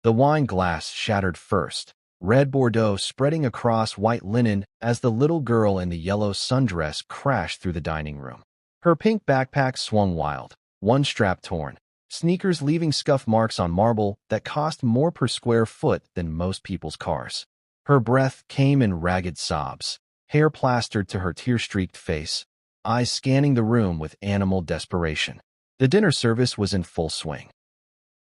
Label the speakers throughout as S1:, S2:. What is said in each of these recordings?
S1: The wine glass shattered first, red Bordeaux spreading across white linen as the little girl in the yellow sundress crashed through the dining room. Her pink backpack swung wild, one strap torn, sneakers leaving scuff marks on marble that cost more per square foot than most people's cars. Her breath came in ragged sobs, hair plastered to her tear-streaked face, eyes scanning the room with animal desperation. The dinner service was in full swing.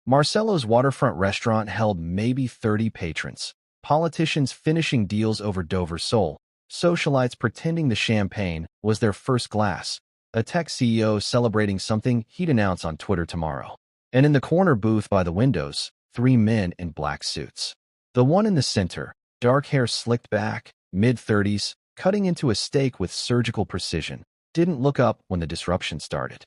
S1: Marcello's waterfront restaurant held maybe 30 patrons, politicians finishing deals over Dover Sole, socialites pretending the champagne was their first glass, a tech CEO celebrating something he'd announce on Twitter tomorrow. And in the corner booth by the windows, 3 men in black suits. The one in the center, dark hair slicked back, mid-30s, cutting into a steak with surgical precision, didn't look up when the disruption started.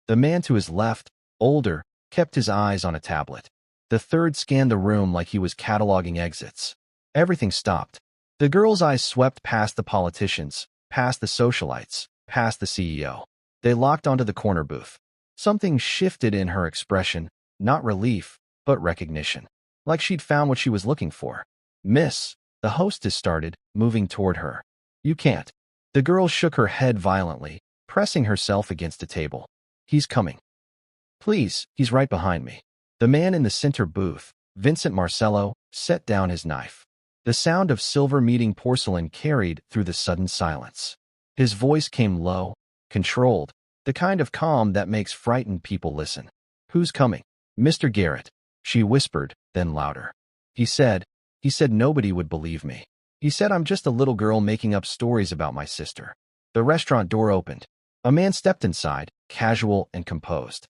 S1: The man to his left, older, kept his eyes on a tablet. The third scanned the room like he was cataloging exits. Everything stopped. The girl's eyes swept past the politicians, past the socialites, past the CEO. They locked onto the corner booth. Something shifted in her expression, not relief, but recognition. Like she'd found what she was looking for. "Miss," the hostess started, moving toward her. "You can't." The girl shook her head violently, pressing herself against a table. "He's coming." "Please, he's right behind me." The man in the center booth, Vincent Marcello, set down his knife. The sound of silver meeting porcelain carried through the sudden silence. His voice came low, controlled, the kind of calm that makes frightened people listen. "Who's coming?" "Mr. Garrett," she whispered, then louder. He said nobody would believe me. He said I'm just a little girl making up stories about my sister." The restaurant door opened. A man stepped inside, casual and composed.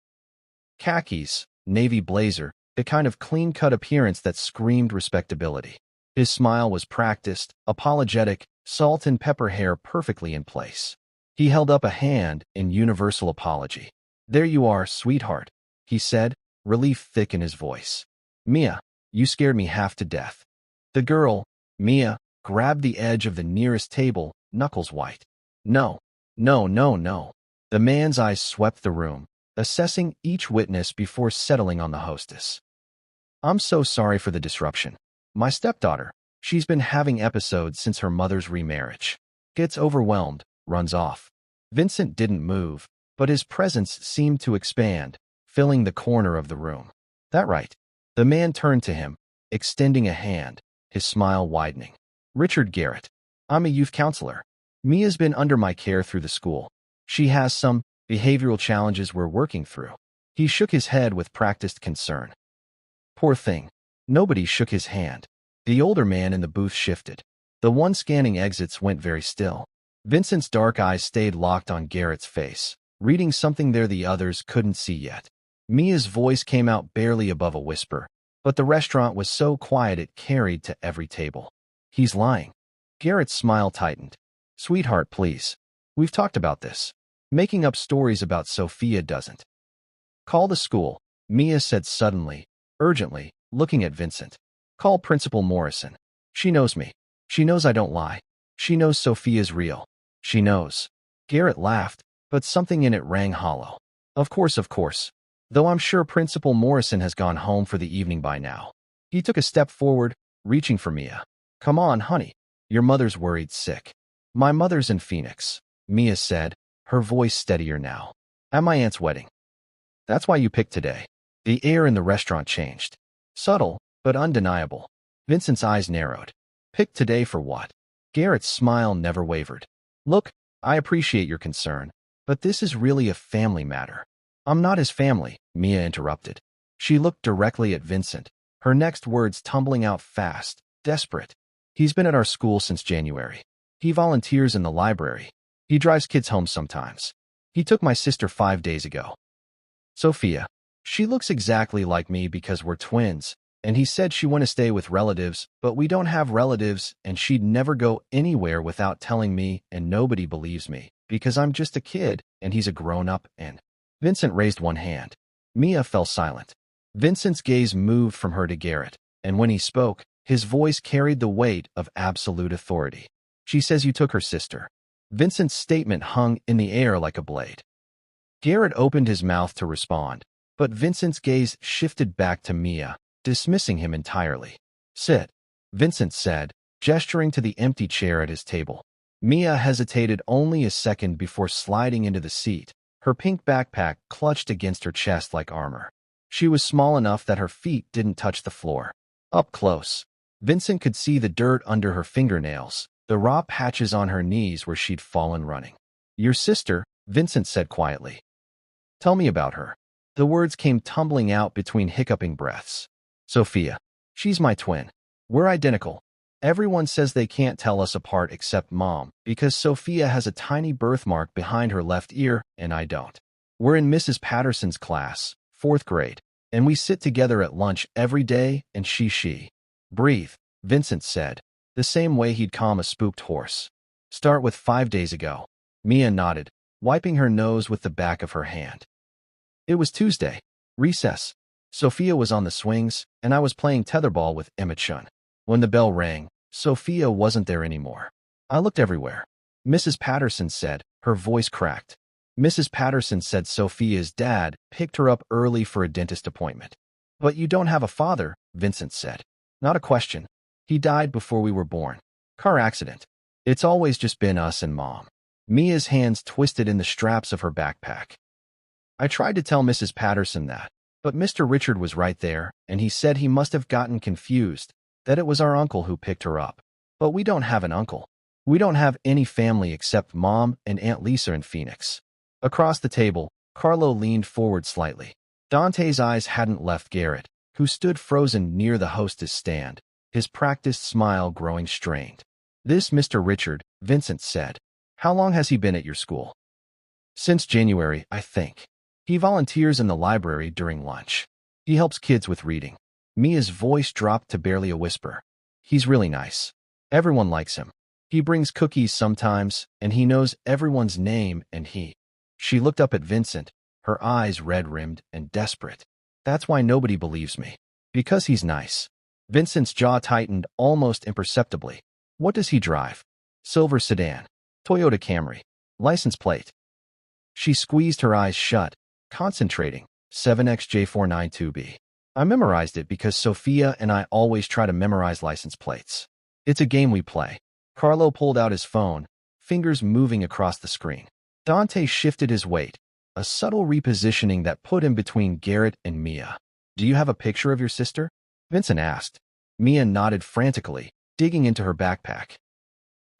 S1: Khakis, navy blazer, the kind of clean-cut appearance that screamed respectability. His smile was practiced, apologetic, salt and pepper hair perfectly in place. He held up a hand in universal apology. "There you are, sweetheart," he said, relief thick in his voice. "Mia, you scared me half to death." The girl, Mia, grabbed the edge of the nearest table, knuckles white. "No, no, no, no." The man's eyes swept the room, assessing each witness before settling on the hostess. "I'm so sorry for the disruption. My stepdaughter, she's been having episodes since her mother's remarriage. Gets overwhelmed, runs off." Vincent didn't move, but his presence seemed to expand, filling the corner of the room. "That right?" The man turned to him, extending a hand, his smile widening. "Richard Garrett. I'm a youth counselor. Mia's been under my care through the school. She has some behavioral challenges we're working through." He shook his head with practiced concern. "Poor thing." Nobody shook his hand. The older man in the booth shifted. The one scanning exits went very still. Vincent's dark eyes stayed locked on Garrett's face, reading something there the others couldn't see yet. Mia's voice came out barely above a whisper, but the restaurant was so quiet it carried to every table. "He's lying." Garrett's smile tightened. "Sweetheart, please. We've talked about this. Making up stories about Sophia doesn't." "Call the school," Mia said suddenly, urgently, looking at Vincent. "Call Principal Morrison. She knows me. She knows I don't lie. She knows Sophia's real. She knows." Garrett laughed, but something in it rang hollow. Of course. Though I'm sure Principal Morrison has gone home for the evening by now." He took a step forward, reaching for Mia. "Come on, honey. Your mother's worried sick." "My mother's in Phoenix," Mia said, her voice steadier now. "At my aunt's wedding." "That's why you picked today." The air in the restaurant changed. Subtle, but undeniable. Vincent's eyes narrowed. "Picked today for what?" Garrett's smile never wavered. "Look, I appreciate your concern, but this is really a family matter." "I'm not his family," Mia interrupted. She looked directly at Vincent, her next words tumbling out fast, desperate. "He's been at our school since January. He volunteers in the library. He drives kids home sometimes. He took my sister 5 days ago. Sophia. She looks exactly like me because we're twins, and he said she wanted to stay with relatives, but we don't have relatives, and she'd never go anywhere without telling me, and nobody believes me, because I'm just a kid, and he's a grown-up, and..." Vincent raised one hand. Mia fell silent. Vincent's gaze moved from her to Garrett, and when he spoke, his voice carried the weight of absolute authority. "She says you took her sister." Vincent's statement hung in the air like a blade. Garrett opened his mouth to respond, but Vincent's gaze shifted back to Mia, dismissing him entirely. Sit, Vincent said, gesturing to the empty chair at his table. Mia hesitated only a second before sliding into the seat, her pink backpack clutched against her chest like armor. She was small enough that her feet didn't touch the floor. Up close, Vincent could see the dirt under her fingernails, the raw patches on her knees where she'd fallen running. Your sister, Vincent said quietly. Tell me about her. The words came tumbling out between hiccuping breaths. Sophia. She's my twin. We're identical. Everyone says they can't tell us apart except Mom, because Sophia has a tiny birthmark behind her left ear, and I don't. We're in Mrs. Patterson's class, 4th grade, and we sit together at lunch every day, and she. Breathe, Vincent said, the same way he'd calm a spooked horse. Start with 5 days ago. Mia nodded, wiping her nose with the back of her hand. It was Tuesday. Recess. Sophia was on the swings, and I was playing tetherball with Emmett Shun. When the bell rang, Sophia wasn't there anymore. I looked everywhere. Mrs. Patterson said, her voice cracked. Mrs. Patterson said Sophia's dad picked her up early for a dentist appointment. But you don't have a father, Vincent said. Not a question. He died before we were born. Car accident. It's always just been us and Mom. Mia's hands twisted in the straps of her backpack. I tried to tell Mrs. Patterson that, but Mr. Richard was right there, and he said he must have gotten confused, that it was our uncle who picked her up. But we don't have an uncle. We don't have any family except Mom and Aunt Lisa in Phoenix. Across the table, Carlo leaned forward slightly. Dante's eyes hadn't left Garrett, who stood frozen near the hostess stand, his practiced smile growing strained. This Mr. Richard, Vincent said. How long has he been at your school? Since January, I think. He volunteers in the library during lunch. He helps kids with reading. Mia's voice dropped to barely a whisper. He's really nice. Everyone likes him. He brings cookies sometimes, and he knows everyone's name, and She looked up at Vincent, her eyes red-rimmed and desperate. That's why nobody believes me. Because he's nice. Vincent's jaw tightened almost imperceptibly. What does he drive? Silver sedan. Toyota Camry. License plate. She squeezed her eyes shut, concentrating. 7XJ492B. I memorized it because Sophia and I always try to memorize license plates. It's a game we play. Carlo pulled out his phone, fingers moving across the screen. Dante shifted his weight, a subtle repositioning that put him between Garrett and Mia. Do you have a picture of your sister? Vincent asked. Mia nodded frantically, digging into her backpack.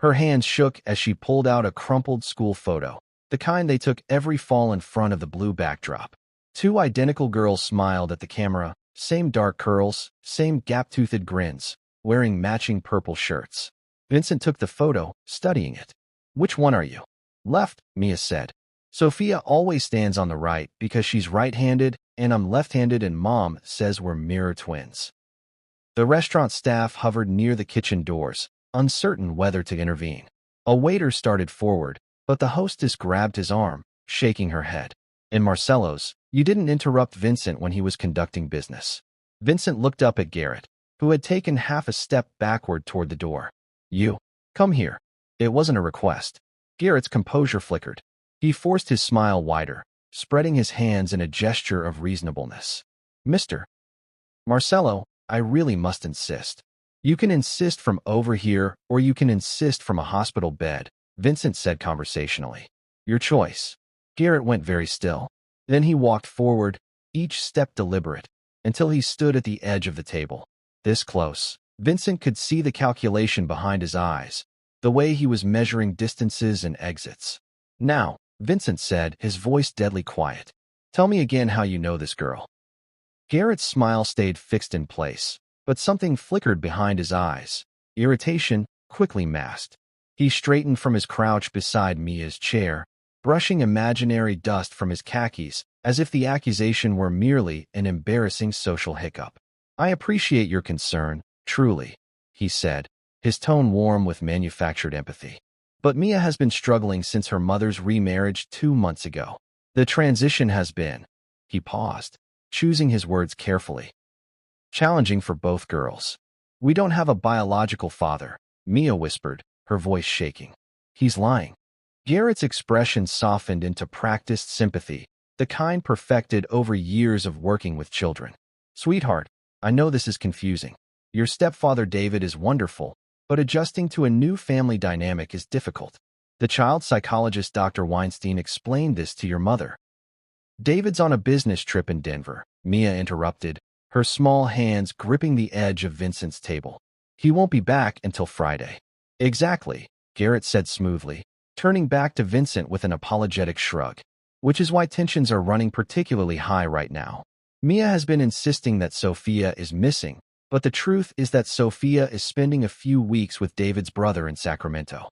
S1: Her hands shook as she pulled out a crumpled school photo, the kind they took every fall in front of the blue backdrop. 2 identical girls smiled at the camera, same dark curls, same gap-toothed grins, wearing matching purple shirts. Vincent took the photo, studying it. Which one are you? Left, Mia said. Sophia always stands on the right because she's right-handed, and I'm left-handed, and Mom says we're mirror twins. The restaurant staff hovered near the kitchen doors, uncertain whether to intervene. A waiter started forward, but the hostess grabbed his arm, shaking her head. In Marcello's, you didn't interrupt Vincent when he was conducting business. Vincent looked up at Garrett, who had taken half a step backward toward the door. You. Come here. It wasn't a request. Garrett's composure flickered. He forced his smile wider, spreading his hands in a gesture of reasonableness. Mr. Marcello, I really must insist. You can insist from over here, or you can insist from a hospital bed, Vincent said conversationally. Your choice. Garrett went very still. Then he walked forward, each step deliberate, until he stood at the edge of the table. This close, Vincent could see the calculation behind his eyes, the way he was measuring distances and exits. Now, Vincent said, his voice deadly quiet. Tell me again how you know this girl. Garrett's smile stayed fixed in place, but something flickered behind his eyes. Irritation, quickly masked. He straightened from his crouch beside Mia's chair, brushing imaginary dust from his khakis, as if the accusation were merely an embarrassing social hiccup. I appreciate your concern, truly, he said, his tone warm with manufactured empathy. But Mia has been struggling since her mother's remarriage 2 months ago. The transition has been, he paused, choosing his words carefully, challenging for both girls. We don't have a biological father, Mia whispered, her voice shaking. He's lying. Garrett's expression softened into practiced sympathy, the kind perfected over years of working with children. Sweetheart, I know this is confusing. Your stepfather David is wonderful, but adjusting to a new family dynamic is difficult. The child psychologist Dr. Weinstein explained this to your mother. David's on a business trip in Denver, Mia interrupted, her small hands gripping the edge of Vincent's table. He won't be back until Friday. Exactly, Garrett said smoothly, turning back to Vincent with an apologetic shrug. Which is why tensions are running particularly high right now. Mia has been insisting that Sophia is missing, but the truth is that Sophia is spending a few weeks with David's brother in Sacramento.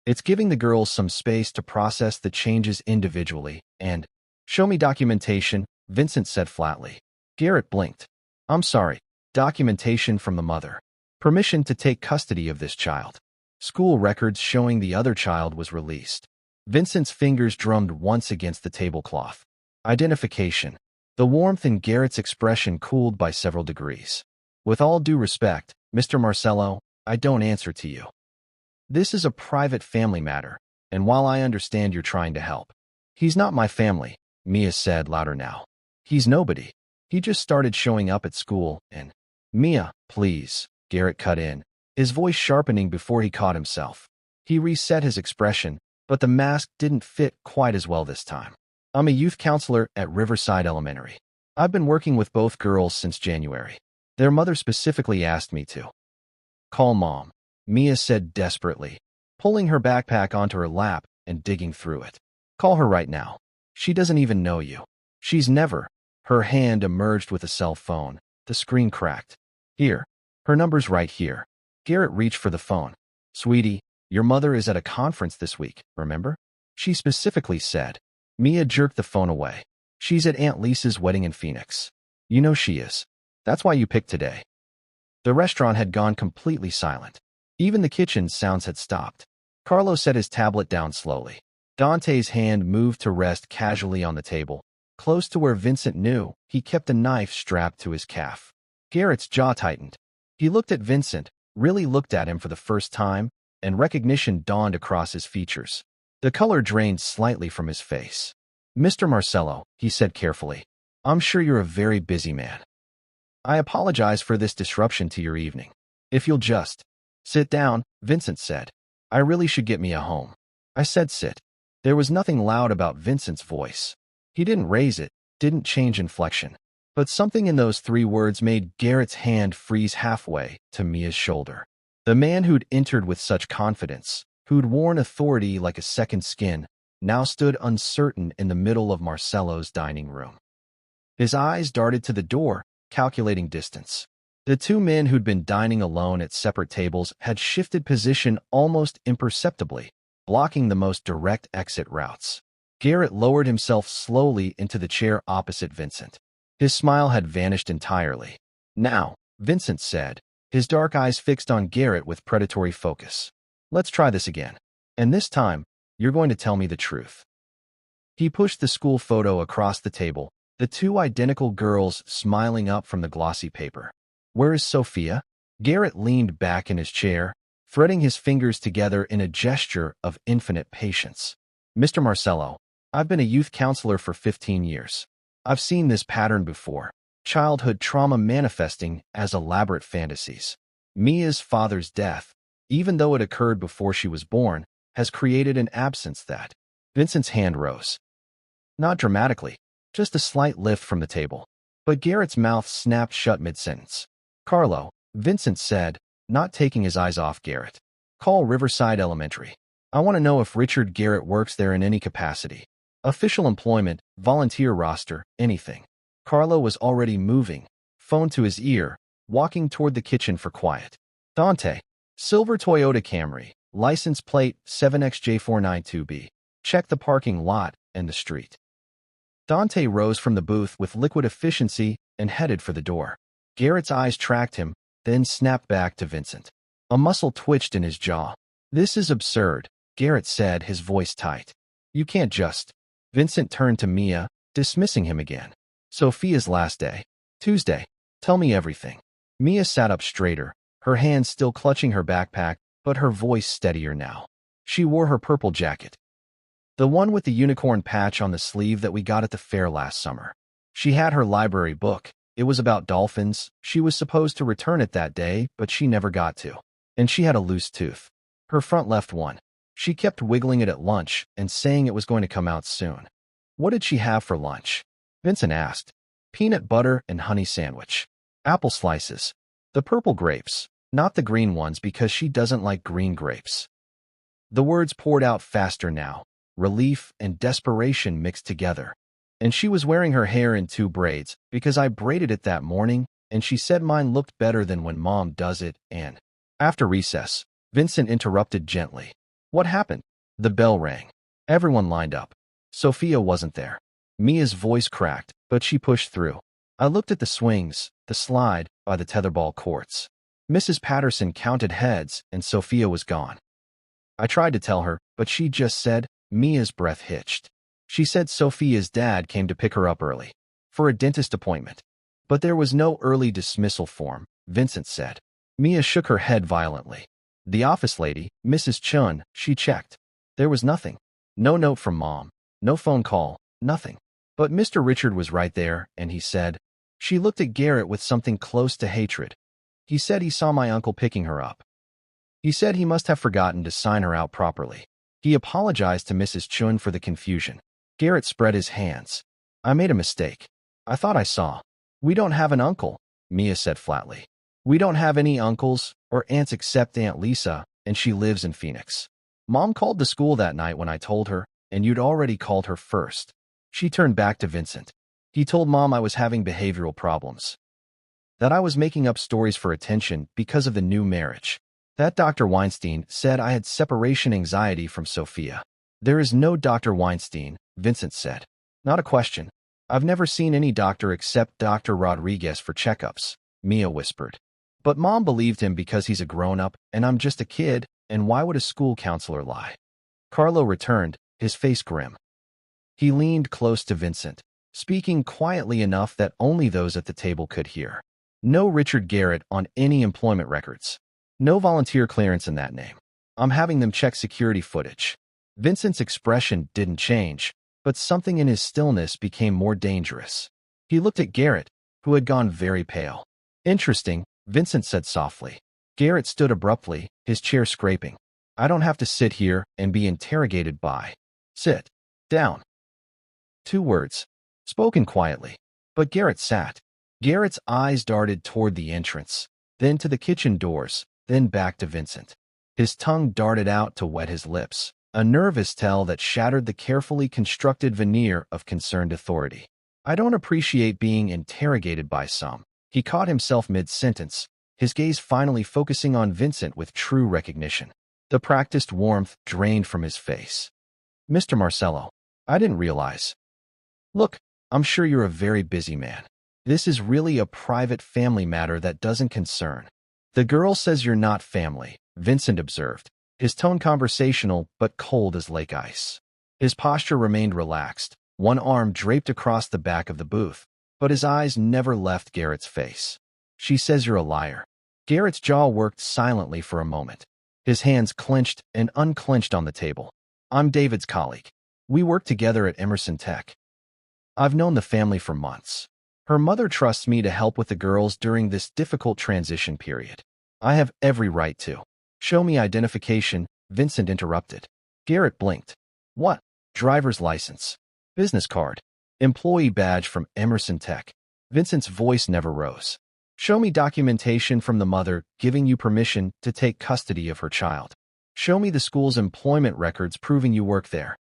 S1: It's giving the girls some space to process the changes individually, and, show me documentation, Vincent said flatly. Garrett blinked. I'm sorry, documentation from the mother. Permission to take custody of this child. School records showing the other child was released. Vincent's fingers drummed once against the tablecloth. Identification. The warmth in Garrett's expression cooled by several degrees. With all due respect, Mr. Marcello, I don't answer to you. This is a private family matter, and while I understand you're trying to help, he's not my family, Mia said louder now. He's nobody. He just started showing up at school, and… Mia, please, Garrett cut in, his voice sharpening before he caught himself. He reset his expression, but the mask didn't fit quite as well this time. I'm a youth counselor at Riverside Elementary. I've been working with both girls since January. Their mother specifically asked me to. Call Mom, Mia said desperately, pulling her backpack onto her lap and digging through it. Call her right now. She doesn't even know you. She's never… Her hand emerged with a cell phone. The screen cracked. Here. Her number's right here. Garrett reached for the phone. Sweetie, your mother is at a conference this week, remember? She specifically said. Mia jerked the phone away. She's at Aunt Lisa's wedding in Phoenix. You know she is. That's why you picked today. The restaurant had gone completely silent. Even the kitchen's sounds had stopped. Carlo set his tablet down slowly. Dante's hand moved to rest casually on the table, close to where Vincent knew he kept a knife strapped to his calf. Garrett's jaw tightened. He looked at Vincent, really looked at him for the first time, and recognition dawned across his features. The color drained slightly from his face. Mr. Marcello, he said carefully, I'm sure you're a very busy man. I apologize for this disruption to your evening. If you'll just… Sit down, Vincent said. I really should get me a home. I said sit. There was nothing loud about Vincent's voice. He didn't raise it, didn't change inflection. But something in those 3 words made Garrett's hand freeze halfway to Mia's shoulder. The man who'd entered with such confidence, who'd worn authority like a second skin, now stood uncertain in the middle of Marcello's dining room. His eyes darted to the door, calculating distance. The 2 men who'd been dining alone at separate tables had shifted position almost imperceptibly, blocking the most direct exit routes. Garrett lowered himself slowly into the chair opposite Vincent. His smile had vanished entirely. Now, Vincent said, his dark eyes fixed on Garrett with predatory focus. Let's try this again. And this time, you're going to tell me the truth. He pushed the school photo across the table, the 2 identical girls smiling up from the glossy paper. Where is Sophia? Garrett leaned back in his chair, threading his fingers together in a gesture of infinite patience. Mr. Marcello, I've been a youth counselor for 15 years. I've seen this pattern before. Childhood trauma manifesting as elaborate fantasies. Mia's father's death, even though it occurred before she was born, has created an absence that… Vincent's hand rose. Not dramatically, just a slight lift from the table. But Garrett's mouth snapped shut mid-sentence. Carlo, Vincent said, not taking his eyes off Garrett. Call Riverside Elementary. I want to know if Richard Garrett works there in any capacity. Official employment, volunteer roster, anything. Carlo was already moving, phone to his ear, walking toward the kitchen for quiet. Dante. Silver Toyota Camry, license plate 7XJ492B. Check the parking lot and the street. Dante rose from the booth with liquid efficiency and headed for the door. Garrett's eyes tracked him, then snapped back to Vincent. A muscle twitched in his jaw. This is absurd, Garrett said, his voice tight. You can't just… Vincent turned to Mia, dismissing him again. Sophia's last day. Tuesday. Tell me everything. Mia sat up straighter, her hands still clutching her backpack, but her voice steadier now. She wore her purple jacket. The one with the unicorn patch on the sleeve that we got at the fair last summer. She had her library book, It was about dolphins. She was supposed to return it that day, but she never got to. And she had a loose tooth. Her front left one. She kept wiggling it at lunch and saying it was going to come out soon. What did she have for lunch? Vincent asked. Peanut butter and honey sandwich. Apple slices. The purple grapes, not the green ones because she doesn't like green grapes. The words poured out faster now. Relief and desperation mixed together. And she was wearing her hair in 2 braids because I braided it that morning, and she said mine looked better than when Mom does it, and after recess, Vincent interrupted gently. What happened? The bell rang. Everyone lined up. Sophia wasn't there. Mia's voice cracked, but she pushed through. I looked at the swings, the slide, by the tetherball courts. Mrs. Patterson counted heads, and Sophia was gone. I tried to tell her, but she just said, Mia's breath hitched. She said Sophia's dad came to pick her up early. For a dentist appointment. But there was no early dismissal form, Vincent said. Mia shook her head violently. The office lady, Mrs. Chun, she checked. There was nothing. No note from Mom. No phone call. Nothing. But Mr. Richard was right there, and he said, she looked at Garrett with something close to hatred. He said he saw my uncle picking her up. He said he must have forgotten to sign her out properly. He apologized to Mrs. Chun for the confusion. Garrett spread his hands. I made a mistake. I thought I saw. We don't have an uncle, Mia said flatly. We don't have any uncles or aunts except Aunt Lisa, and she lives in Phoenix. Mom called the school that night when I told her, and you'd already called her first. She turned back to Vincent. He told Mom I was having behavioral problems. That I was making up stories for attention because of the new marriage. That Dr. Weinstein said I had separation anxiety from Sophia. There is no Dr. Weinstein, Vincent said. Not a question. I've never seen any doctor except Dr. Rodriguez for checkups, Mia whispered. But Mom believed him because he's a grown-up, and I'm just a kid, and why would a school counselor lie? Carlo returned, his face grim. He leaned close to Vincent, speaking quietly enough that only those at the table could hear. No Richard Garrett on any employment records. No volunteer clearance in that name. I'm having them check security footage. Vincent's expression didn't change, but something in his stillness became more dangerous. He looked at Garrett, who had gone very pale. Interesting, Vincent said softly. Garrett stood abruptly, his chair scraping. I don't have to sit here and be interrogated by. Sit down. 2 words, spoken quietly. But Garrett sat. Garrett's eyes darted toward the entrance, then to the kitchen doors, then back to Vincent. His tongue darted out to wet his lips, a nervous tell that shattered the carefully constructed veneer of concerned authority. I don't appreciate being interrogated by some. He caught himself mid-sentence, his gaze finally focusing on Vincent with true recognition. The practiced warmth drained from his face. Mr. Marcello, I didn't realize. Look, I'm sure you're a very busy man. This is really a private family matter that doesn't concern. The girl says you're not family, Vincent observed, his tone conversational but cold as lake ice. His posture remained relaxed, one arm draped across the back of the booth, but his eyes never left Garrett's face. She says you're a liar. Garrett's jaw worked silently for a moment. His hands clenched and unclenched on the table. I'm David's colleague. We work together at Emerson Tech. I've known the family for months. Her mother trusts me to help with the girls during this difficult transition period. I have every right to. Show me identification, Vincent interrupted. Garrett blinked. What? Driver's license. Business card. Employee badge from Emerson Tech. Vincent's voice never rose. Show me documentation from the mother giving you permission to take custody of her child. Show me the school's employment records proving you work there.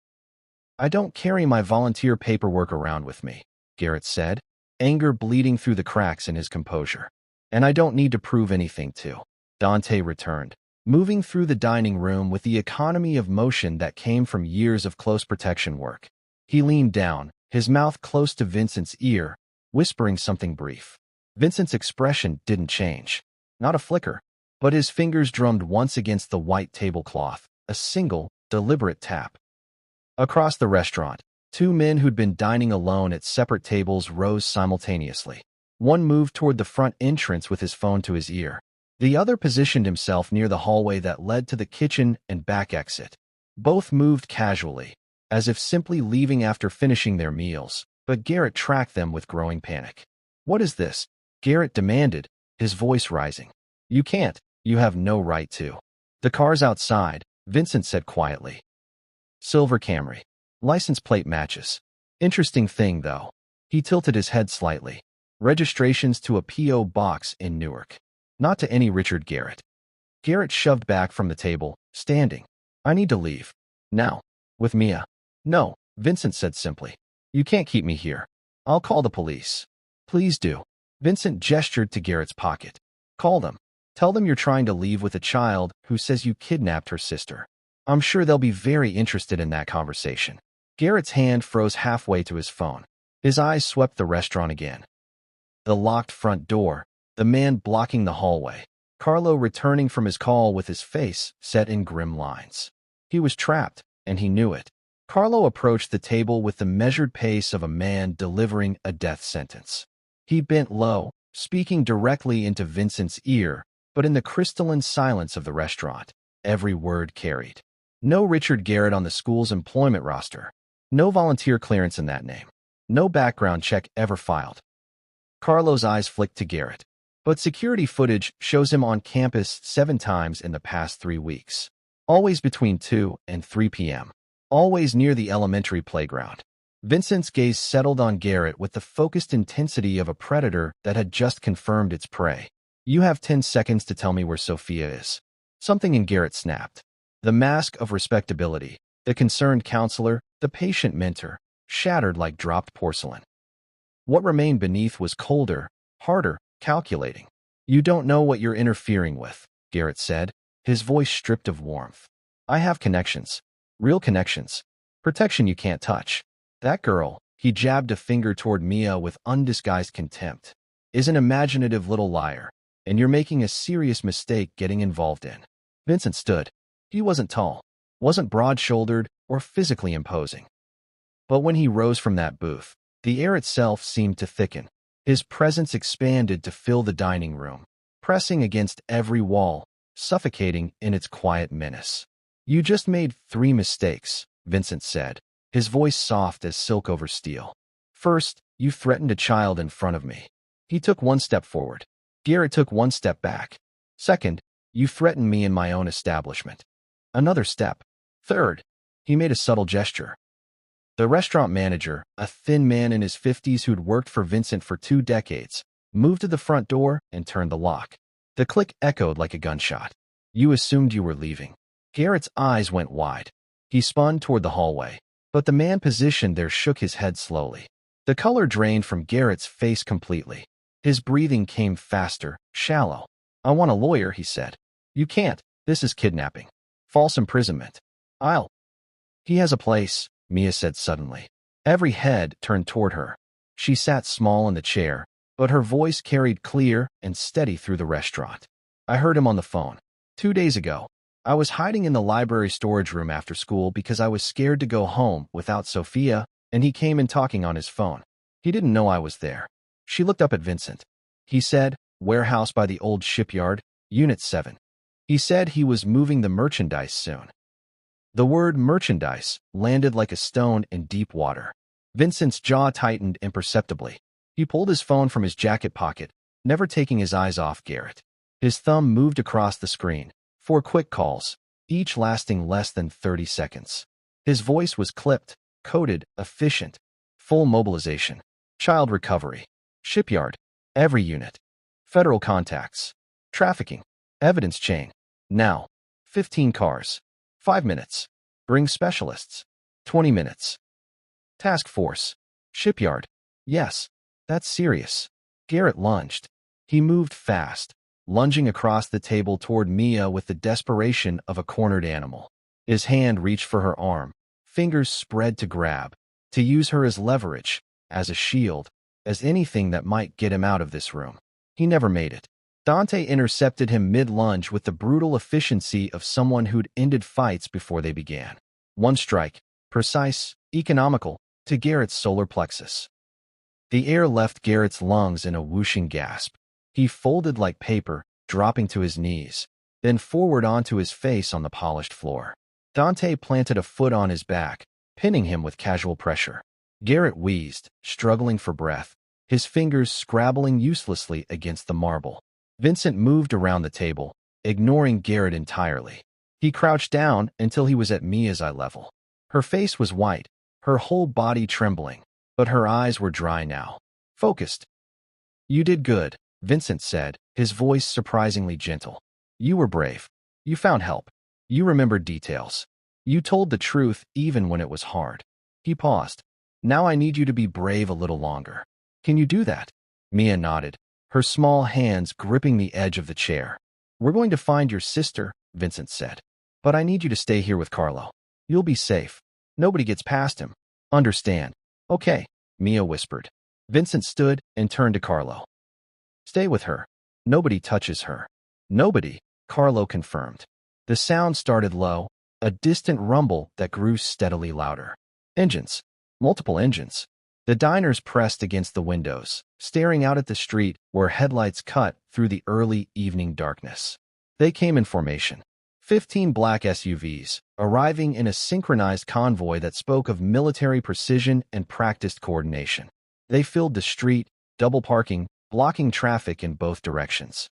S1: I don't carry my volunteer paperwork around with me, Garrett said, anger bleeding through the cracks in his composure. And I don't need to prove anything to. Dante returned, moving through the dining room with the economy of motion that came from years of close protection work. He leaned down, his mouth close to Vincent's ear, whispering something brief. Vincent's expression didn't change. Not a flicker, but his fingers drummed once against the white tablecloth, a single, deliberate tap. Across the restaurant, 2 men who'd been dining alone at separate tables rose simultaneously. One moved toward the front entrance with his phone to his ear. The other positioned himself near the hallway that led to the kitchen and back exit. Both moved casually, as if simply leaving after finishing their meals, but Garrett tracked them with growing panic. What is this? Garrett demanded, his voice rising. You can't. You have no right to. The car's outside, Vincent said quietly. Silver Camry. License plate matches. Interesting thing, though. He tilted his head slightly. Registrations to a P.O. box in Newark. Not to any Richard Garrett. Garrett shoved back from the table, standing. I need to leave. Now. With Mia. No, Vincent said simply. You can't keep me here. I'll call the police. Please do. Vincent gestured to Garrett's pocket. Call them. Tell them you're trying to leave with a child who says you kidnapped her sister. I'm sure they'll be very interested in that conversation. Garrett's hand froze halfway to his phone. His eyes swept the restaurant again. The locked front door, the man blocking the hallway. Carlo returning from his call with his face set in grim lines. He was trapped, and he knew it. Carlo approached the table with the measured pace of a man delivering a death sentence. He bent low, speaking directly into Vincent's ear, but in the crystalline silence of the restaurant, every word carried. No Richard Garrett on the school's employment roster. No volunteer clearance in that name. No background check ever filed. Carlo's eyes flicked to Garrett. But security footage shows him on campus 7 times in the past 3 weeks. Always between 2 and 3 p.m. Always near the elementary playground. Vincent's gaze settled on Garrett with the focused intensity of a predator that had just confirmed its prey. You have 10 seconds to tell me where Sophia is. Something in Garrett snapped. The mask of respectability, the concerned counselor, the patient mentor, shattered like dropped porcelain. What remained beneath was colder, harder, calculating. You don't know what you're interfering with, Garrett said, his voice stripped of warmth. I have connections. Real connections. Protection you can't touch. That girl, he jabbed a finger toward Mia with undisguised contempt, is an imaginative little liar, and you're making a serious mistake getting involved in. Vincent stood. He wasn't tall, wasn't broad-shouldered or physically imposing. But when he rose from that booth, the air itself seemed to thicken. His presence expanded to fill the dining room, pressing against every wall, suffocating in its quiet menace. You just made 3 mistakes, Vincent said, his voice soft as silk over steel. First, you threatened a child in front of me. He took 1 step forward. Garrett took 1 step back. Second, you threatened me in my own establishment. Another step. Third, he made a subtle gesture. The restaurant manager, a thin man in his 50s who'd worked for Vincent for 2 decades, moved to the front door and turned the lock. The click echoed like a gunshot. You assumed you were leaving. Garrett's eyes went wide. He spun toward the hallway, but the man positioned there shook his head slowly. The color drained from Garrett's face completely. His breathing came faster, shallow. I want a lawyer, he said. You can't. This is kidnapping. False imprisonment. He has a place, Mia said suddenly. Every head turned toward her. She sat small in the chair, but her voice carried clear and steady through the restaurant. I heard him on the phone. 2 days ago. I was hiding in the library storage room after school because I was scared to go home without Sophia, and he came in talking on his phone. He didn't know I was there. She looked up at Vincent. He said, warehouse by the old shipyard, Unit 7. He said he was moving the merchandise soon. The word merchandise landed like a stone in deep water. Vincent's jaw tightened imperceptibly. He pulled his phone from his jacket pocket, never taking his eyes off Garrett. His thumb moved across the screen. 4 quick calls, each lasting less than 30 seconds. His voice was clipped, coded, efficient. Full mobilization. Child recovery. Shipyard. Every unit. Federal contacts. Trafficking. Evidence chain. Now. 15 cars. 5 minutes. Bring specialists. 20 minutes. Task force. Shipyard. Yes. That's serious. Garrett lunged. He moved fast, lunging across the table toward Mia with the desperation of a cornered animal. His hand reached for her arm, fingers spread to grab, to use her as leverage, as a shield, as anything that might get him out of this room. He never made it. Dante intercepted him mid-lunge with the brutal efficiency of someone who'd ended fights before they began. 1 strike, precise, economical, to Garrett's solar plexus. The air left Garrett's lungs in a whooshing gasp. He folded like paper, dropping to his knees, then forward onto his face on the polished floor. Dante planted a foot on his back, pinning him with casual pressure. Garrett wheezed, struggling for breath, his fingers scrabbling uselessly against the marble. Vincent moved around the table, ignoring Garrett entirely. He crouched down until he was at Mia's eye level. Her face was white, her whole body trembling, but her eyes were dry now. Focused. "You did good," Vincent said, his voice surprisingly gentle. "You were brave. You found help. You remembered details. You told the truth even when it was hard." He paused. "Now I need you to be brave a little longer. Can you do that?" Mia nodded, her small hands gripping the edge of the chair. "We're going to find your sister," Vincent said. "But I need you to stay here with Carlo. You'll be safe. Nobody gets past him. Understand?" "Okay," Mia whispered. Vincent stood and turned to Carlo. "Stay with her. Nobody touches her." "Nobody," Carlo confirmed. The sound started low, a distant rumble that grew steadily louder. Engines. Multiple engines. The diners pressed against the windows, staring out at the street where headlights cut through the early evening darkness. They came in formation. 15 black SUVs, arriving in a synchronized convoy that spoke of military precision and practiced coordination. They filled the street, double parking, blocking traffic in both directions.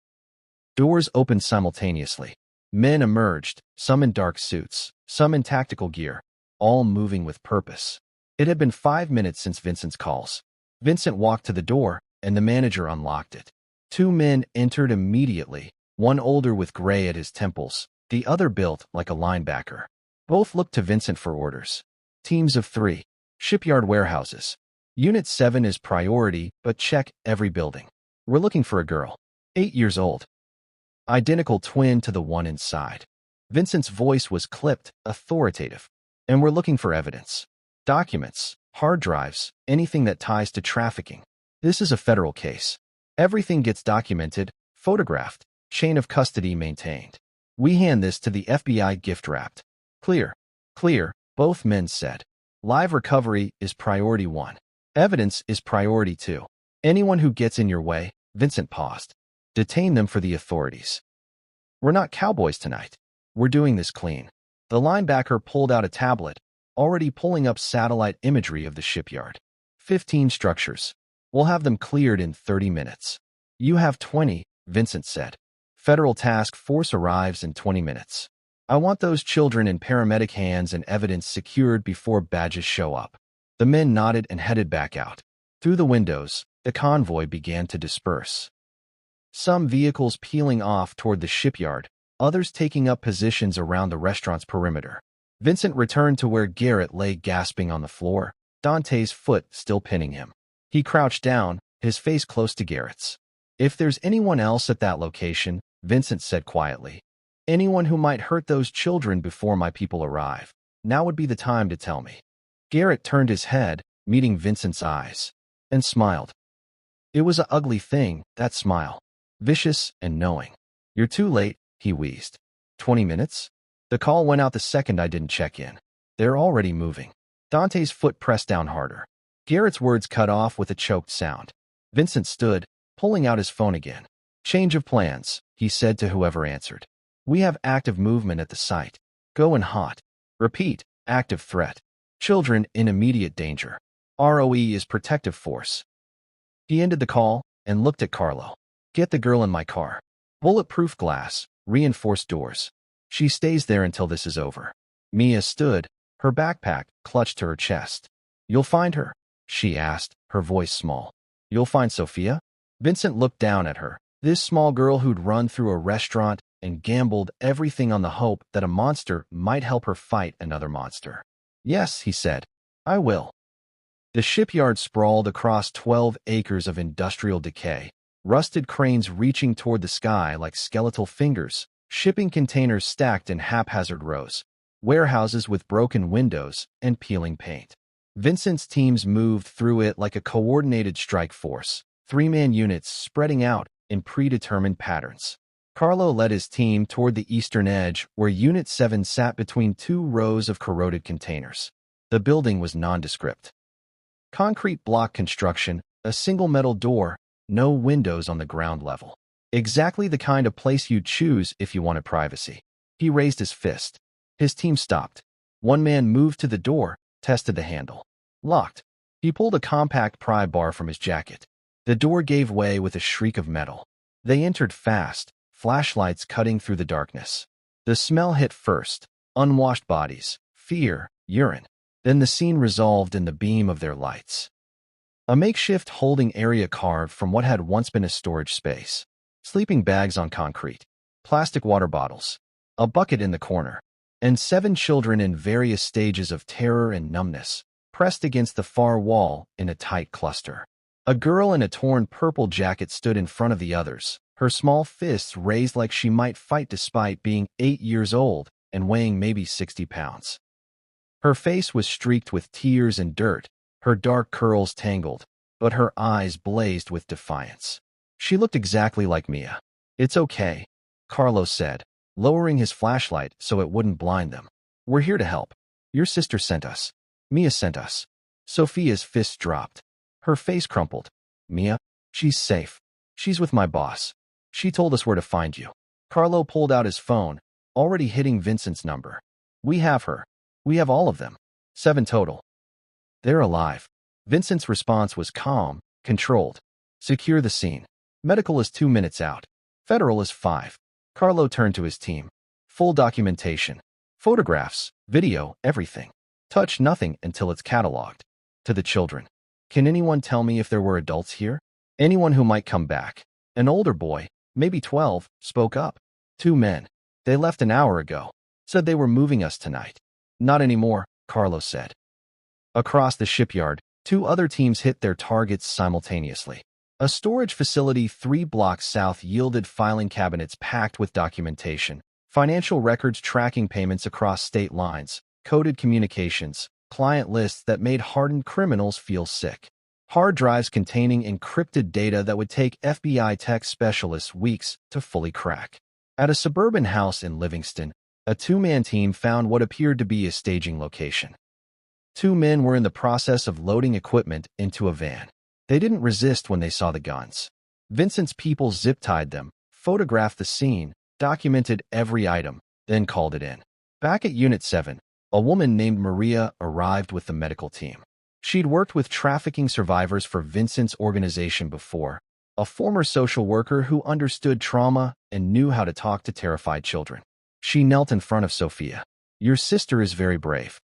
S1: Doors opened simultaneously. Men emerged, some in dark suits, some in tactical gear, all moving with purpose. It had been 5 minutes since Vincent's calls. Vincent walked to the door, and the manager unlocked it. 2 men entered immediately, one older with gray at his temples, the other built like a linebacker. Both looked to Vincent for orders. Teams of 3. Shipyard warehouses. Unit 7 is priority, but check every building. We're looking for a girl. 8 years old. Identical twin to the one inside. Vincent's voice was clipped, authoritative. And we're looking for evidence. Documents, hard drives, anything that ties to trafficking. This is a federal case. Everything gets documented, photographed, chain of custody maintained. We hand this to the FBI gift-wrapped. Clear. Clear, both men said. Live recovery is priority 1. Evidence is priority 2. Anyone who gets in your way, Vincent paused. Detain them for the authorities. We're not cowboys tonight. We're doing this clean. The linebacker pulled out a tablet, already pulling up satellite imagery of the shipyard. 15 structures. We'll have them cleared in 30 minutes. You have 20, Vincent said. Federal task force arrives in 20 minutes. I want those children in paramedic hands and evidence secured before badges show up. The men nodded and headed back out. Through the windows, the convoy began to disperse. Some vehicles peeling off toward the shipyard, others taking up positions around the restaurant's perimeter. Vincent returned to where Garrett lay gasping on the floor, Dante's foot still pinning him. He crouched down, his face close to Garrett's. If there's anyone else at that location, Vincent said quietly, anyone who might hurt those children before my people arrive, now would be the time to tell me. Garrett turned his head, meeting Vincent's eyes, and smiled. It was an ugly thing, that smile. Vicious and knowing. You're too late, he wheezed. 20 minutes? The call went out the second I didn't check in. They're already moving. Dante's foot pressed down harder. Garrett's words cut off with a choked sound. Vincent stood, pulling out his phone again. Change of plans, he said to whoever answered. We have active movement at the site. Go in hot. Repeat, active threat. Children in immediate danger. ROE is protective force. He ended the call and looked at Carlo. Get the girl in my car. Bulletproof glass, reinforced doors. She stays there until this is over. Mia stood, her backpack clutched to her chest. You'll find her? She asked, her voice small. You'll find Sophia? Vincent looked down at her. This small girl who'd run through a restaurant and gambled everything on the hope that a monster might help her fight another monster. Yes, he said. I will. The shipyard sprawled across 12 acres of industrial decay, rusted cranes reaching toward the sky like skeletal fingers, shipping containers stacked in haphazard rows, warehouses with broken windows and peeling paint. Vincent's teams moved through it like a coordinated strike force, 3-man units spreading out in predetermined patterns. Carlo led his team toward the eastern edge where Unit 7 sat between 2 rows of corroded containers. The building was nondescript. Concrete block construction, a single metal door, no windows on the ground level. Exactly the kind of place you'd choose if you wanted privacy. He raised his fist. His team stopped. One man moved to the door, tested the handle. Locked. He pulled a compact pry bar from his jacket. The door gave way with a shriek of metal. They entered fast, flashlights cutting through the darkness. The smell hit first, unwashed bodies, fear, urine. Then the scene resolved in the beam of their lights. A makeshift holding area carved from what had once been a storage space. Sleeping bags on concrete, plastic water bottles, a bucket in the corner, and 7 children in various stages of terror and numbness, pressed against the far wall in a tight cluster. A girl in a torn purple jacket stood in front of the others, her small fists raised like she might fight despite being 8 years old and weighing maybe 60 pounds. Her face was streaked with tears and dirt, her dark curls tangled, but her eyes blazed with defiance. She looked exactly like Mia. "It's okay," Carlos said, lowering his flashlight so it wouldn't blind them. "We're here to help. Your sister sent us. Mia sent us." Sophia's fist dropped. Her face crumpled. "Mia? She's safe. She's with my boss. She told us where to find you." Carlo pulled out his phone, already hitting Vincent's number. "We have her. We have all of them. 7 total. They're alive." Vincent's response was calm, controlled. "Secure the scene. Medical is 2 minutes out. Federal is 5. Carlo turned to his team. "Full documentation. Photographs, video, everything. Touch nothing until it's cataloged." To the children. "Can anyone tell me if there were adults here? Anyone who might come back?" An older boy, maybe 12, spoke up. 2 men. "They left an hour ago. Said they were moving us tonight." "Not anymore," Carlo said. Across the shipyard, 2 other teams hit their targets simultaneously. A storage facility 3 blocks south yielded filing cabinets packed with documentation, financial records tracking payments across state lines, coded communications, client lists that made hardened criminals feel sick. Hard drives containing encrypted data that would take FBI tech specialists weeks to fully crack. At a suburban house in Livingston, a 2-man team found what appeared to be a staging location. 2 men were in the process of loading equipment into a van. They didn't resist when they saw the guns. Vincent's people zip-tied them, photographed the scene, documented every item, then called it in. Back at Unit 7, a woman named Maria arrived with the medical team. She'd worked with trafficking survivors for Vincent's organization before, a former social worker who understood trauma and knew how to talk to terrified children. She knelt in front of Sophia. "Your sister is very brave."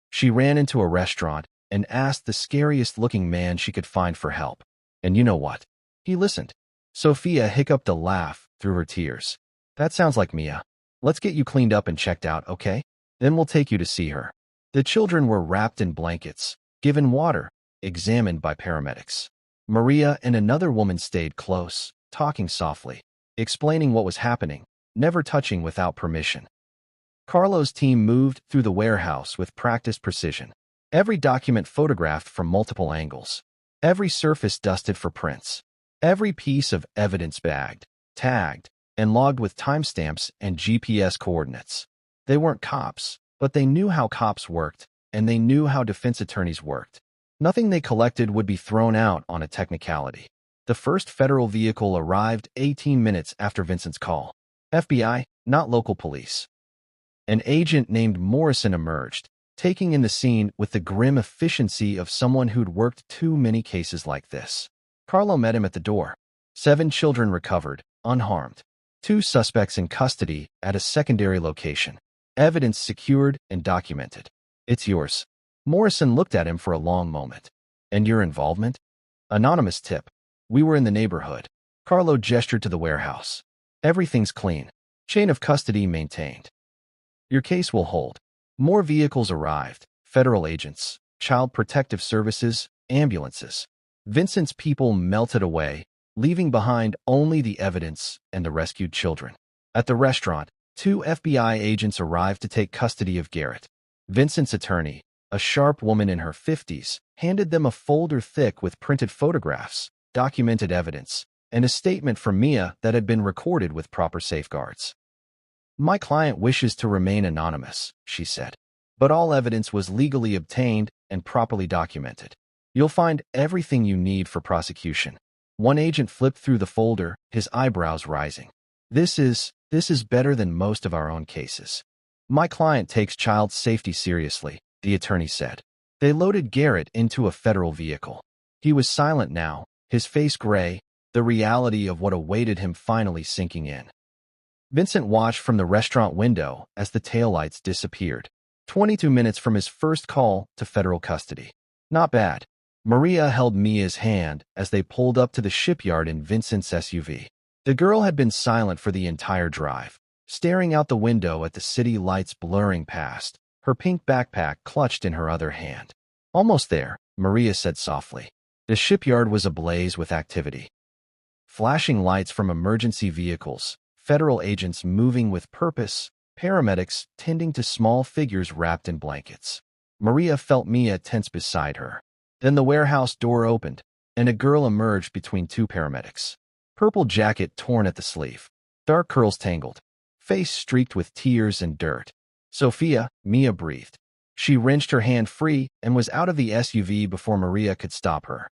S1: She ran into a restaurant and asked the scariest-looking man she could find for help. And you know what? He listened. Sophia hiccuped a laugh through her tears. "That sounds like Mia. Let's get you cleaned up and checked out, okay? Then we'll take you to see her." The children were wrapped in blankets, given water, examined by paramedics. Maria and another woman stayed close, talking softly, explaining what was happening, never touching without permission. Carlo's team moved through the warehouse with practiced precision. Every document photographed from multiple angles. Every surface dusted for prints. Every piece of evidence bagged, tagged, and logged with timestamps and GPS coordinates. They weren't cops, but they knew how cops worked, and they knew how defense attorneys worked. Nothing they collected would be thrown out on a technicality. The first federal vehicle arrived 18 minutes after Vincent's call. FBI, not local police. An agent named Morrison emerged, taking in the scene with the grim efficiency of someone who'd worked too many cases like this. Carlo met him at the door. 7 children recovered, unharmed. 2 suspects in custody at a secondary location. Evidence secured and documented. "It's yours." Morrison looked at him for a long moment. "And your involvement?" "Anonymous tip. We were in the neighborhood." Carlo gestured to the warehouse. "Everything's clean. Chain of custody maintained. Your case will hold." More vehicles arrived, federal agents, child protective services, ambulances. Vincent's people melted away, leaving behind only the evidence and the rescued children. At the restaurant, 2 FBI agents arrived to take custody of Garrett. Vincent's attorney, a sharp woman in her 50s, handed them a folder thick with printed photographs, documented evidence, and a statement from Mia that had been recorded with proper safeguards. "My client wishes to remain anonymous," she said, "but all evidence was legally obtained and properly documented. You'll find everything you need for prosecution." One agent flipped through the folder, his eyebrows rising. This is better than most of our own cases." "My client takes child safety seriously," the attorney said. They loaded Garrett into a federal vehicle. He was silent now, his face gray, the reality of what awaited him finally sinking in. Vincent watched from the restaurant window as the taillights disappeared. 22 minutes from his first call to federal custody. Not bad. Maria held Mia's hand as they pulled up to the shipyard in Vincent's SUV. The girl had been silent for the entire drive, staring out the window at the city lights blurring past, her pink backpack clutched in her other hand. Almost there, Maria said softly. The shipyard was ablaze with activity. Flashing lights from emergency vehicles, federal agents moving with purpose, paramedics tending to small figures wrapped in blankets. Maria felt Mia tense beside her. Then the warehouse door opened, and a girl emerged between two paramedics. Purple jacket torn at the sleeve, dark curls tangled, face streaked with tears and dirt. Sophia, Mia breathed. She wrenched her hand free and was out of the SUV before Maria could stop her.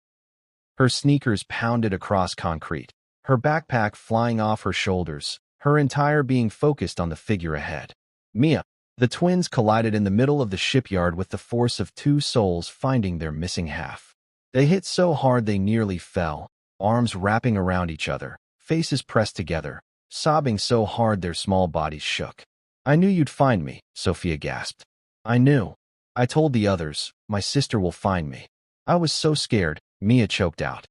S1: Her sneakers pounded across concrete, her backpack flying off her shoulders, her entire being focused on the figure ahead. Mia. The twins collided in the middle of the shipyard with the force of two souls finding their missing half. They hit so hard they nearly fell, arms wrapping around each other, faces pressed together, sobbing so hard their small bodies shook. I knew you'd find me, Sophia gasped. I knew. I told the others, my sister will find me. I was so scared, Mia choked out.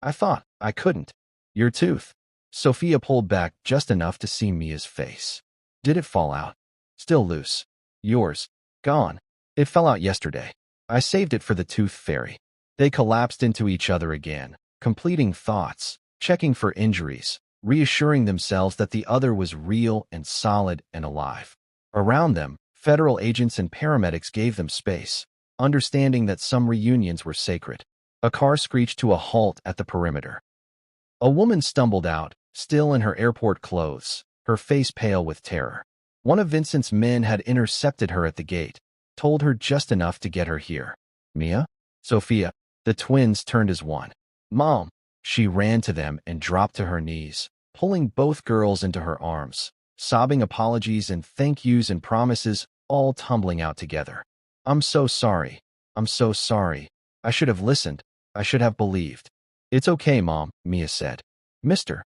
S1: I thought I couldn't. Your tooth. Sophia pulled back just enough to see Mia's face. Did it fall out? Still loose. Yours. Gone. It fell out yesterday. I saved it for the tooth fairy. They collapsed into each other again, completing thoughts, checking for injuries, reassuring themselves that the other was real and solid and alive. Around them, federal agents and paramedics gave them space, understanding that some reunions were sacred. A car screeched to a halt at the perimeter. A woman stumbled out, still in her airport clothes, her face pale with terror. One of Vincent's men had intercepted her at the gate, told her just enough to get her here. Mia? Sophia. The twins turned as one. Mom! She ran to them and dropped to her knees, pulling both girls into her arms, sobbing apologies and thank yous and promises, all tumbling out together. I'm so sorry. I'm so sorry. I should have listened. I should have believed. It's okay, Mom, Mia said. Mr.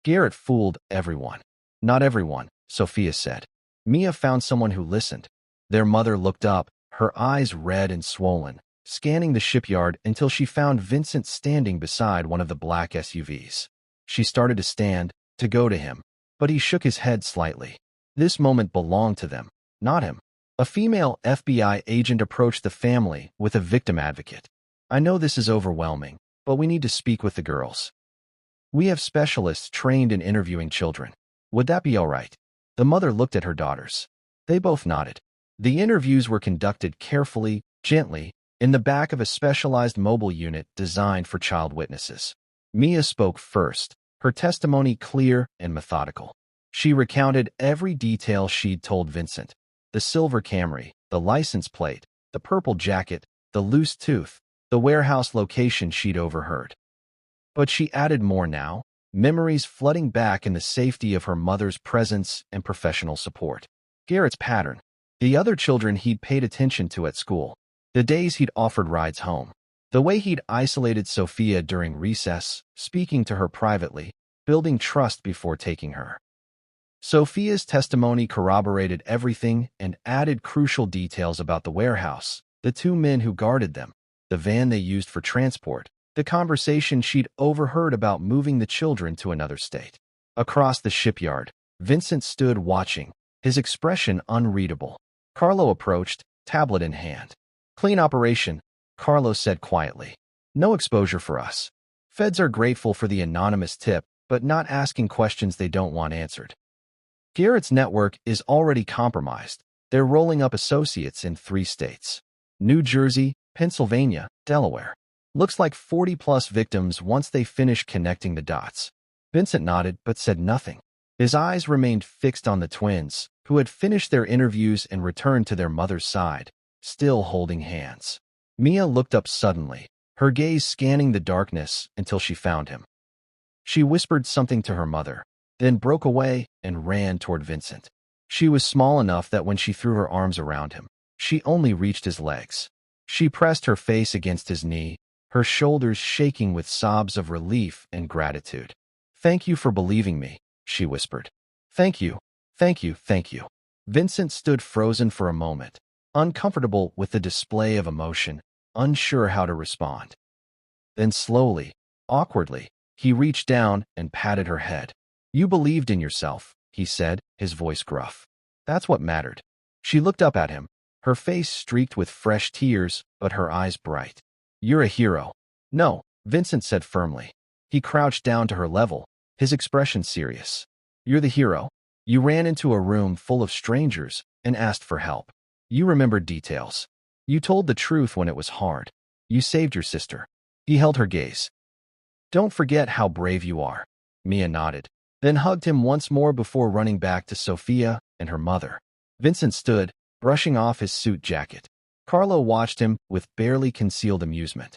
S1: Garrett fooled everyone. Not everyone, Sophia said. Mia found someone who listened. Their mother looked up, her eyes red and swollen, scanning the shipyard until she found Vincent standing beside one of the black SUVs. She started to stand, to go to him, but he shook his head slightly. This moment belonged to them, not him. A female FBI agent approached the family with a victim advocate. I know this is overwhelming, but we need to speak with the girls. We have specialists trained in interviewing children. Would that be all right? The mother looked at her daughters. They both nodded. The interviews were conducted carefully, gently, in the back of a specialized mobile unit designed for child witnesses. Mia spoke first, her testimony clear and methodical. She recounted every detail she'd told Vincent. The silver Camry, the license plate, the purple jacket, the loose tooth, the warehouse location she'd overheard. But she added more now, memories flooding back in the safety of her mother's presence and professional support. Garrett's pattern. The other children he'd paid attention to at school. The days he'd offered rides home. The way he'd isolated Sophia during recess, speaking to her privately, building trust before taking her. Sophia's testimony corroborated everything and added crucial details about the warehouse, the two men who guarded them, the van they used for transport, the conversation she'd overheard about moving the children to another state. Across the shipyard, Vincent stood watching, his expression unreadable. Carlo approached, tablet in hand. Clean operation, Carlo said quietly. No exposure for us. Feds are grateful for the anonymous tip, but not asking questions they don't want answered. Garrett's network is already compromised. They're rolling up associates in 3 states. New Jersey, Pennsylvania, Delaware. Looks like 40-plus victims once they finish connecting the dots. Vincent nodded but said nothing. His eyes remained fixed on the twins, who had finished their interviews and returned to their mother's side, still holding hands. Mia looked up suddenly, her gaze scanning the darkness until she found him. She whispered something to her mother, then broke away and ran toward Vincent. She was small enough that when she threw her arms around him, she only reached his legs. She pressed her face against his knee, her shoulders shaking with sobs of relief and gratitude. "Thank you for believing me," she whispered. "Thank you, thank you, thank you." Vincent stood frozen for a moment, uncomfortable with the display of emotion, unsure how to respond. Then slowly, awkwardly, he reached down and patted her head. "You believed in yourself," he said, his voice gruff. "That's what mattered." She looked up at him, her face streaked with fresh tears, but her eyes bright. "You're a hero." "No," Vincent said firmly. He crouched down to her level, his expression serious. "You're the hero. You ran into a room full of strangers and asked for help. You remembered details. You told the truth when it was hard. You saved your sister." He held her gaze. "Don't forget how brave you are." Mia nodded, then hugged him once more before running back to Sophia and her mother. Vincent stood, brushing off his suit jacket. Carlo watched him with barely concealed amusement.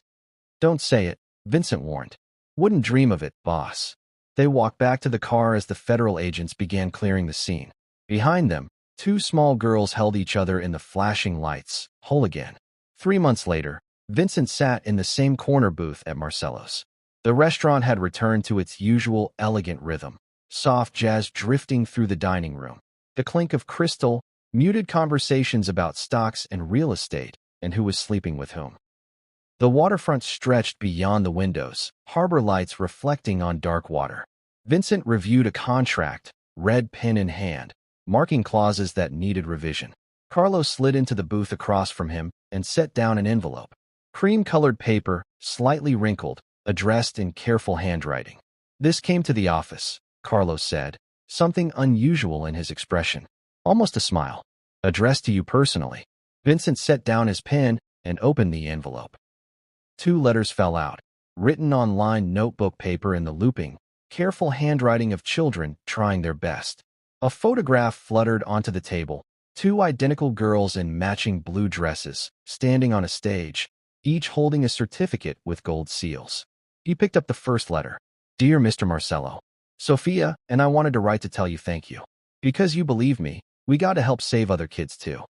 S1: "Don't say it," Vincent warned. "Wouldn't dream of it, boss." They walked back to the car as the federal agents began clearing the scene. Behind them, two small girls held each other in the flashing lights, whole again. 3 months later, Vincent sat in the same corner booth at Marcello's. The restaurant had returned to its usual elegant rhythm, soft jazz drifting through the dining room, the clink of crystal, muted conversations about stocks and real estate, and who was sleeping with whom. The waterfront stretched beyond the windows, harbor lights reflecting on dark water. Vincent reviewed a contract, red pen in hand, marking clauses that needed revision. Carlos slid into the booth across from him and set down an envelope. Cream-colored paper, slightly wrinkled, addressed in careful handwriting. "This came to the office," Carlos said, something unusual in his expression, almost a smile. "Addressed to you personally." Vincent set down his pen and opened the envelope. 2 letters fell out, written on lined notebook paper in the looping, careful handwriting of children trying their best. A photograph fluttered onto the table, 2 identical girls in matching blue dresses, standing on a stage, each holding a certificate with gold seals. He picked up the first letter. "Dear Mr. Marcello, Sophia and I wanted to write to tell you thank you. Because you believed me, we got to help save other kids too.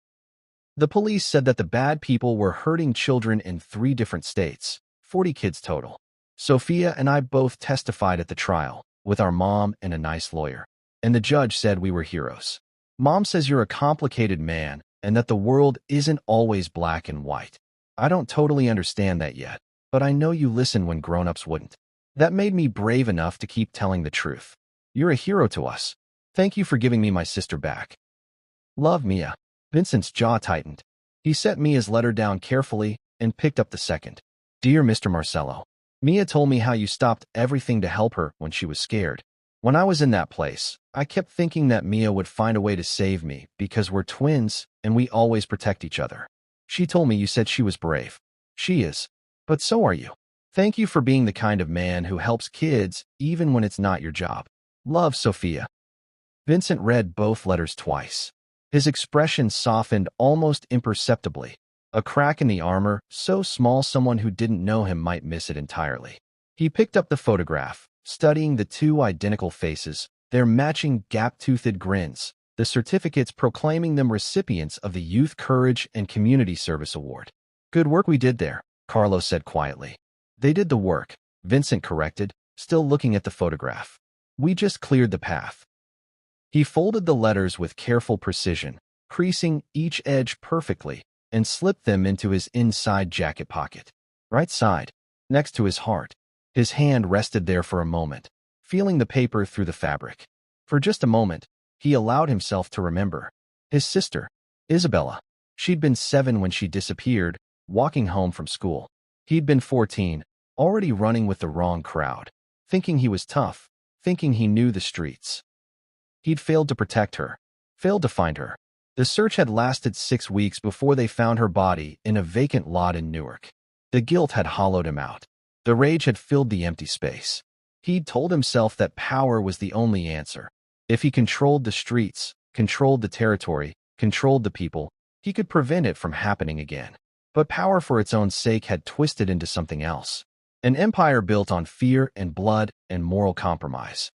S1: The police said that the bad people were hurting children in 3 different states, 40 kids total. Sophia and I both testified at the trial, with our mom and a nice lawyer. And the judge said we were heroes. Mom says you're a complicated man and that the world isn't always black and white. I don't totally understand that yet, but I know you listen when grown-ups wouldn't. That made me brave enough to keep telling the truth. You're a hero to us. Thank you for giving me my sister back. Love, Mia." Vincent's jaw tightened. He set Mia's letter down carefully and picked up the second. "Dear Mr. Marcello, Mia told me how you stopped everything to help her when she was scared. When I was in that place, I kept thinking that Mia would find a way to save me because we're twins and we always protect each other. She told me you said she was brave. She is. But so are you. Thank you for being the kind of man who helps kids even when it's not your job. Love, Sophia." Vincent read both letters twice. His expression softened almost imperceptibly, a crack in the armor so small someone who didn't know him might miss it entirely. He picked up the photograph, studying the 2 identical faces, their matching gap-toothed grins, the certificates proclaiming them recipients of the Youth Courage and Community Service Award. "Good work we did there," Carlos said quietly. "They did the work," Vincent corrected, still looking at the photograph. "We just cleared the path." He folded the letters with careful precision, creasing each edge perfectly, and slipped them into his inside jacket pocket. Right side, next to his heart. His hand rested there for a moment, feeling the paper through the fabric. For just a moment, he allowed himself to remember. His sister, Isabella. She'd been 7 when she disappeared, walking home from school. He'd been 14, already running with the wrong crowd, thinking he was tough, thinking he knew the streets. He'd failed to protect her, failed to find her. The search had lasted 6 weeks before they found her body in a vacant lot in Newark. The guilt had hollowed him out. The rage had filled the empty space. He'd told himself that power was the only answer. If he controlled the streets, controlled the territory, controlled the people, he could prevent it from happening again. But power for its own sake had twisted into something else. An empire built on fear and blood and moral compromise.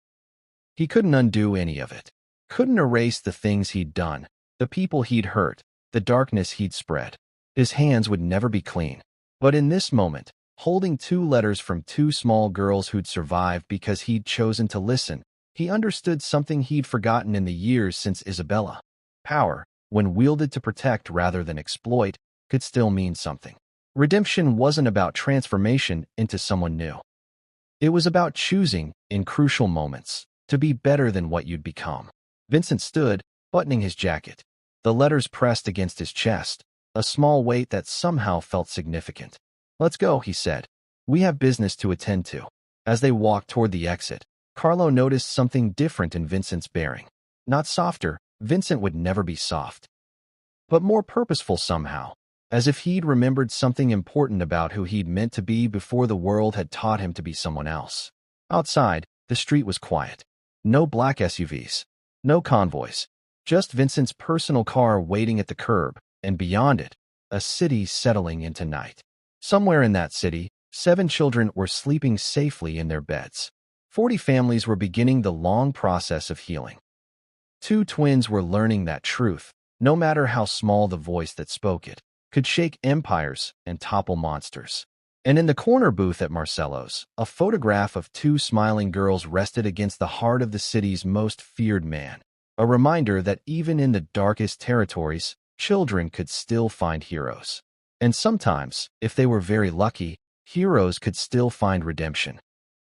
S1: He couldn't undo any of it. Couldn't erase the things he'd done, the people he'd hurt, the darkness he'd spread. His hands would never be clean. But in this moment, holding 2 letters from 2 small girls who'd survived because he'd chosen to listen. He understood something he'd forgotten in the years since Isabella. Power, when wielded to protect rather than exploit, could still mean something. Redemption wasn't about transformation into someone new. It was about choosing, in crucial moments, to be better than what you'd become. Vincent stood, buttoning his jacket. The letters pressed against his chest, a small weight that somehow felt significant. "Let's go," he said. "We have business to attend to." As they walked toward the exit, Carlo noticed something different in Vincent's bearing. Not softer, Vincent would never be soft, but more purposeful somehow, as if he'd remembered something important about who he'd meant to be before the world had taught him to be someone else. Outside, the street was quiet. No black SUVs, no convoys, just Vincent's personal car waiting at the curb, and beyond it, a city settling into night. Somewhere in that city, 7 children were sleeping safely in their beds. 40 families were beginning the long process of healing. 2 twins were learning that truth, no matter how small the voice that spoke it, could shake empires and topple monsters. And in the corner booth at Marcello's, a photograph of 2 smiling girls rested against the heart of the city's most feared man. A reminder that even in the darkest territories, children could still find heroes. And sometimes, if they were very lucky, heroes could still find redemption.